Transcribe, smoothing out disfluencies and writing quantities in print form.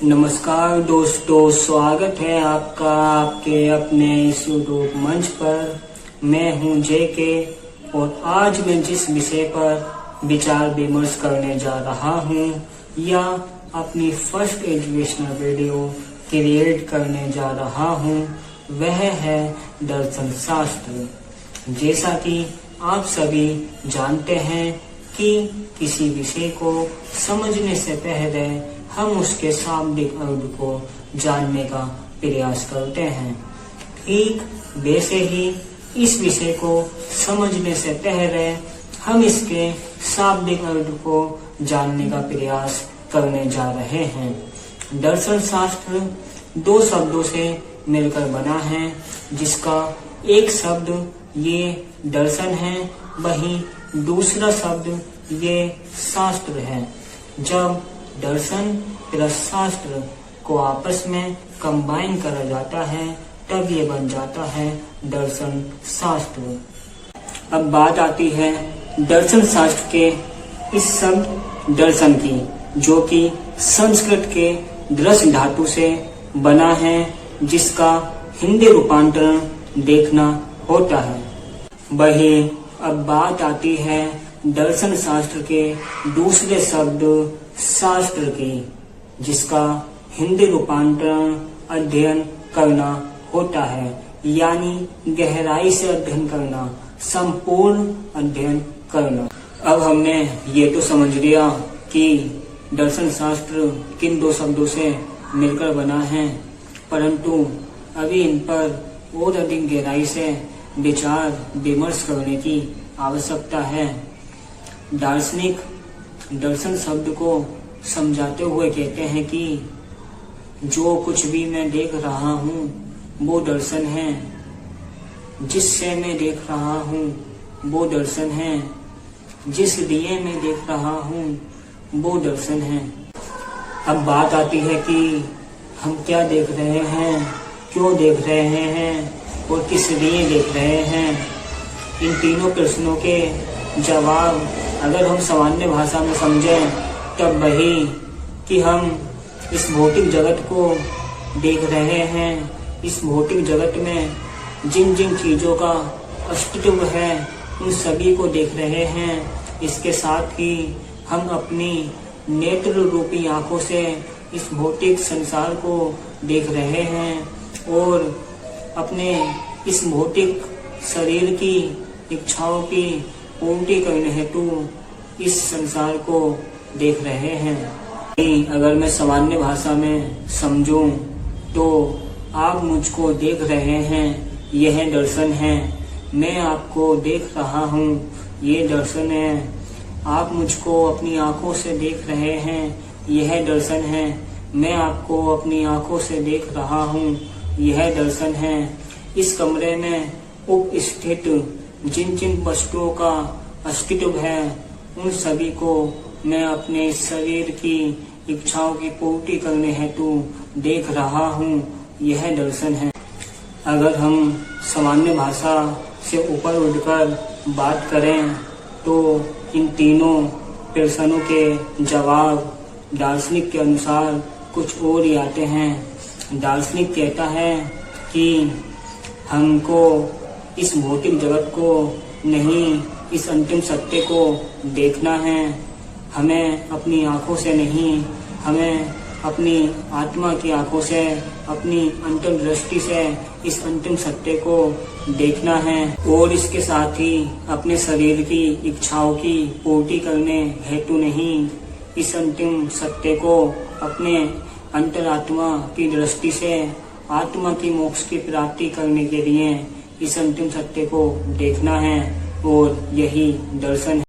नमस्कार दोस्तों, स्वागत है आपका आपके अपने इस यूट्यूब मंच पर। मैं हूं जेके और आज मैं जिस विषय पर विचार विमर्श करने जा रहा हूं या अपनी फर्स्ट एजुकेशनल वीडियो क्रिएट करने जा रहा हूं वह है दर्शन शास्त्र। जैसा कि आप सभी जानते हैं कि किसी विषय को समझने से पहले हम उसके शाब्दिक अर्थ को जानने का प्रयास करते हैं। ठीक वैसे ही इस विषय को समझने से पहले हम इसके शाब्दिक अर्थ को जानने का प्रयास करने जा रहे हैं। दर्शन शास्त्र दो शब्दों से मिलकर बना है, जिसका एक शब्द ये दर्शन है, वहीं दूसरा शब्द ये शास्त्र है। जब दर्शन प्लस शास्त्र को आपस में कंबाइन करा जाता है तब ये बन जाता है दर्शन शास्त्र। अब बात आती है दर्शन शास्त्र के इस शब्द दर्शन की, जो कि संस्कृत के दृश्य धातु से बना है, जिसका हिंदी रूपांतरण देखना होता है। वही अब बात आती है दर्शन शास्त्र के दूसरे शब्द शास्त्र की, जिसका हिंदी रूपांतरण अध्ययन करना होता है, यानी गहराई से अध्ययन करना, संपूर्ण अध्ययन करना। अब हमने ये तो समझ लिया कि दर्शन शास्त्र किन दो शब्दों से मिलकर बना है, परंतु अभी इन पर और अधिक गहराई से विचार विमर्श करने की आवश्यकता है। दार्शनिक दर्शन शब्द को समझाते हुए कहते हैं कि जो कुछ भी मैं देख रहा हूँ वो दर्शन है, जिससे मैं देख रहा हूँ वो दर्शन है, जिस दिए मैं देख रहा हूँ वो दर्शन है। अब बात आती है कि हम क्या देख रहे हैं, क्यों देख रहे हैं और किस लिए देख रहे हैं। इन तीनों प्रश्नों के जवाब अगर हम सामान्य भाषा में समझें तब वही कि हम इस भौतिक जगत को देख रहे हैं। इस भौतिक जगत में जिन जिन चीजों का अस्तित्व है उन सभी को देख रहे हैं। इसके साथ ही हम अपनी नेत्र रूपी आंखों से इस भौतिक संसार को देख रहे हैं और अपने इस भौतिक शरीर की इच्छाओं की पूर्ति करने हेतु इस संसार को देख रहे हैं। अगर मैं सामान्य भाषा में समझूं तो आप मुझको देख रहे हैं, यह दर्शन है। मैं आपको देख रहा हूँ, ये दर्शन है। आप मुझको अपनी आंखों से देख रहे हैं, यह दर्शन है। मैं आपको अपनी आंखों से देख रहा हूँ, यह दर्शन है। इस कमरे में उपस्थित जिन जिन वस्तुओं का अस्तित्व है उन सभी को मैं अपने शरीर की इच्छाओं की पूर्ति करने हेतु देख रहा हूँ, यह दर्शन है। अगर हम सामान्य भाषा से ऊपर उठकर बात करें तो इन तीनों प्रश्नों के जवाब दार्शनिक के अनुसार कुछ और ही आते हैं। दार्शनिक कहता है कि हमको इस भौतिक जगत को नहीं, इस अंतिम सत्य को देखना है। हमें अपनी आंखों से नहीं, हमें अपनी आत्मा की आंखों से, अपनी अंतर दृष्टि से इस अंतिम सत्य को देखना है और इसके साथ ही अपने शरीर की इच्छाओं की पूर्ति करने हेतु नहीं, इस अंतिम सत्य को अपने अंतरात्मा की दृष्टि से आत्मा की मोक्ष की प्राप्ति करने के लिए इस अंतिम सत्य को देखना है और यही दर्शन है।